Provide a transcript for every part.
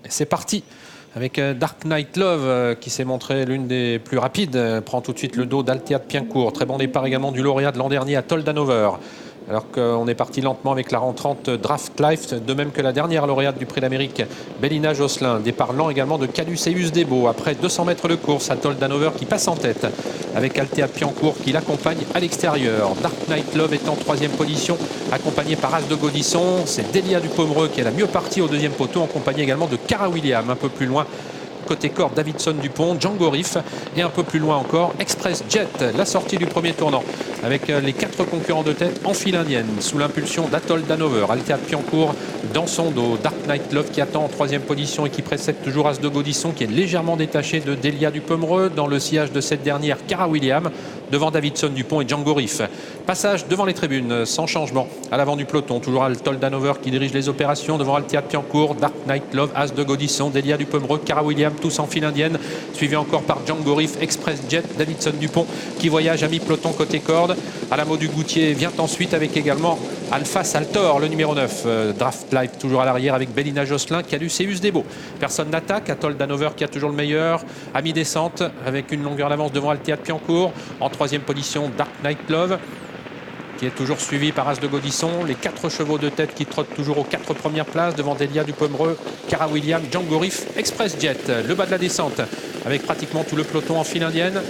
C'est parti avec Dark Knight Love qui s'est montré l'une des plus rapides. Prend tout de suite le dos d'Altea de Piencourt. Très bon départ également du lauréat de l'an dernier à Toldanover. Alors qu'on est parti lentement avec la rentrante Draft Life, de même que la dernière lauréate du Prix d'Amérique, Bélina Josselin. Départ lent également de Caduceus Debo. Après 200 mètres de course à Toldanover qui passe en tête avec Altea de Piencourt qui l'accompagne à l'extérieur. Dark Knight Love est en troisième position, accompagné par As de Gaudisson. C'est Delia du Pomereux qui est la mieux partie au deuxième poteau, accompagné également de Cara William un peu plus loin. Côté corde, Davidson Dupont, Django Riff et un peu plus loin encore, Express Jet, la sortie du premier tournant avec les 4 concurrents de tête en file indienne sous l'impulsion d'Atoll Danover. Altea de Piencourt dans son dos, Dark Knight Love qui attend en troisième position et qui précède toujours As de Gaudisson qui est légèrement détaché de Delia du Pomereux. Dans le sillage de cette dernière, Cara William devant Davidson Dupont et Django Riff. Passage devant les tribunes sans changement à l'avant du peloton, toujours Atoll Danover qui dirige les opérations devant Altea de Piencourt, Dark Knight Love, As de Gaudisson, Delia du Pomereux, Cara William, tous en file indienne, suivi encore par Django Riff, Express Jet, Davidson Dupont qui voyage à mi-peloton côté corde. À la du Goutier vient ensuite avec également Alpha Saltor, le numéro 9. Draft Life toujours à l'arrière avec Bélina Josselin, Caduceus Debo. Personne n'attaque, Atoll Danover qui a toujours le meilleur. À mi-descente avec une longueur d'avance devant Altea de Piencourt. En troisième position, Dark Knight Love qui est toujours suivi par As de Gaudisson. Les 4 chevaux de tête qui trottent toujours aux 4 premières places devant Delia du Pomereux, Cara William, Django Riff, Express Jet. Le bas de la descente avec pratiquement tout le peloton en file indienne.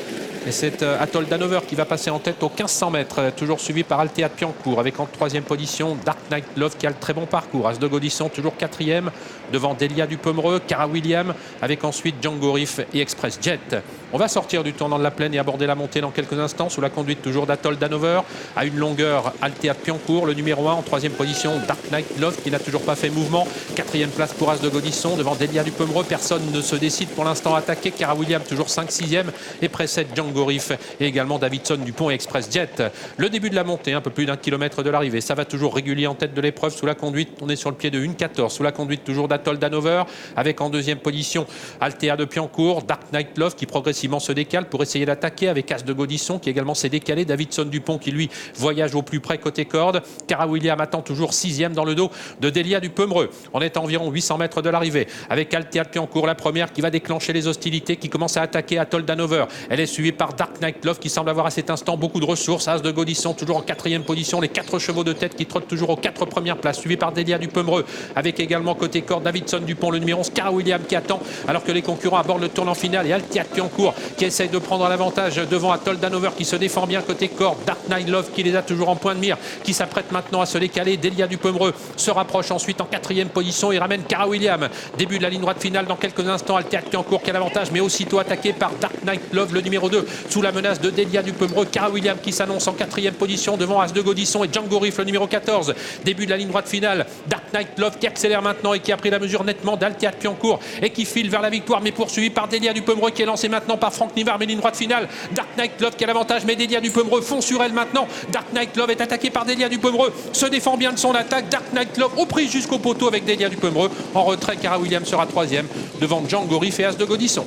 Et c'est Atoll Danover qui va passer en tête aux 1500 mètres, toujours suivi par Altea de Piencourt, avec en troisième position Dark Knight Love qui a le très bon parcours. As de Gaudisson toujours quatrième, devant Delia du Pomereux, Cara William, avec ensuite Django Riff et Express Jet. On va sortir du tournant de la plaine et aborder la montée dans quelques instants, sous la conduite toujours d'Atoll Danover, à une longueur Altea de Piencourt, le numéro 1, en troisième position Dark Knight Love qui n'a toujours pas fait mouvement. Quatrième place pour As de Gaudisson, devant Delia du Pomereux. Personne ne se décide pour l'instant à attaquer. Cara William toujours 5-6e et précède Django Riff et également Davidson Dupont et Express Jet. Le début de la montée, un peu plus d'1 kilomètre de l'arrivée, ça va toujours régulier en tête de l'épreuve sous la conduite. On est sur le pied de 1,14 sous la conduite toujours d'Atoll Danover, avec en deuxième position Altea de Piencourt, Dark Knight Love qui progressivement se décale pour essayer d'attaquer avec As de Gaudisson qui également s'est décalé, Davidson Dupont qui lui voyage au plus près côté corde. Cara William attend toujours 6e dans le dos de Delia du Pomereux. On est à environ 800 mètres de l'arrivée avec Altea de Piencourt, la première qui va déclencher les hostilités, qui commence à attaquer Atoll Danover. Elle est suivie par Dark Knight Love qui semble avoir à cet instant beaucoup de ressources. As de Gaudisson toujours en 4e position, les 4 chevaux de tête qui trottent toujours aux 4 premières places, suivi par Delia du Pomereux, avec également côté corde Davidson Dupont, le numéro 11, Cara William qui attend alors que les concurrents abordent le tournant final, et Altea de Piencourt qui essaye de prendre l'avantage devant Atoll Danover qui se défend bien côté corde. Dark Knight Love qui les a toujours en point de mire, qui s'apprête maintenant à se décaler. Delia du Pomereux se rapproche ensuite en 4e position et ramène Cara William. Début de la ligne droite finale dans quelques instants. Altea de Piencourt qui a l'avantage, mais aussitôt attaqué par Dark Knight Love, le numéro 2, sous la menace de Delia du Pomereux. Cara William qui s'annonce en 4e position devant As de Gaudisson et Django Riff, le numéro 14. Début de la ligne droite finale. Dark Knight Love qui accélère maintenant et qui a pris la mesure nettement d'Altea de Piencourt et qui file vers la victoire, mais poursuivi par Delia du Pomereux qui est lancé maintenant par Franck Nivard. Mais ligne droite finale, Dark Knight Love qui a l'avantage, mais Delia du Pomereux fond sur elle maintenant. Dark Knight Love est attaqué par Delia du Pomereux, se défend bien de son attaque. Dark Knight Love au prix jusqu'au poteau avec Delia du Pomereux. En retrait, Cara William sera 3e devant Django Riff et As de Gaudisson.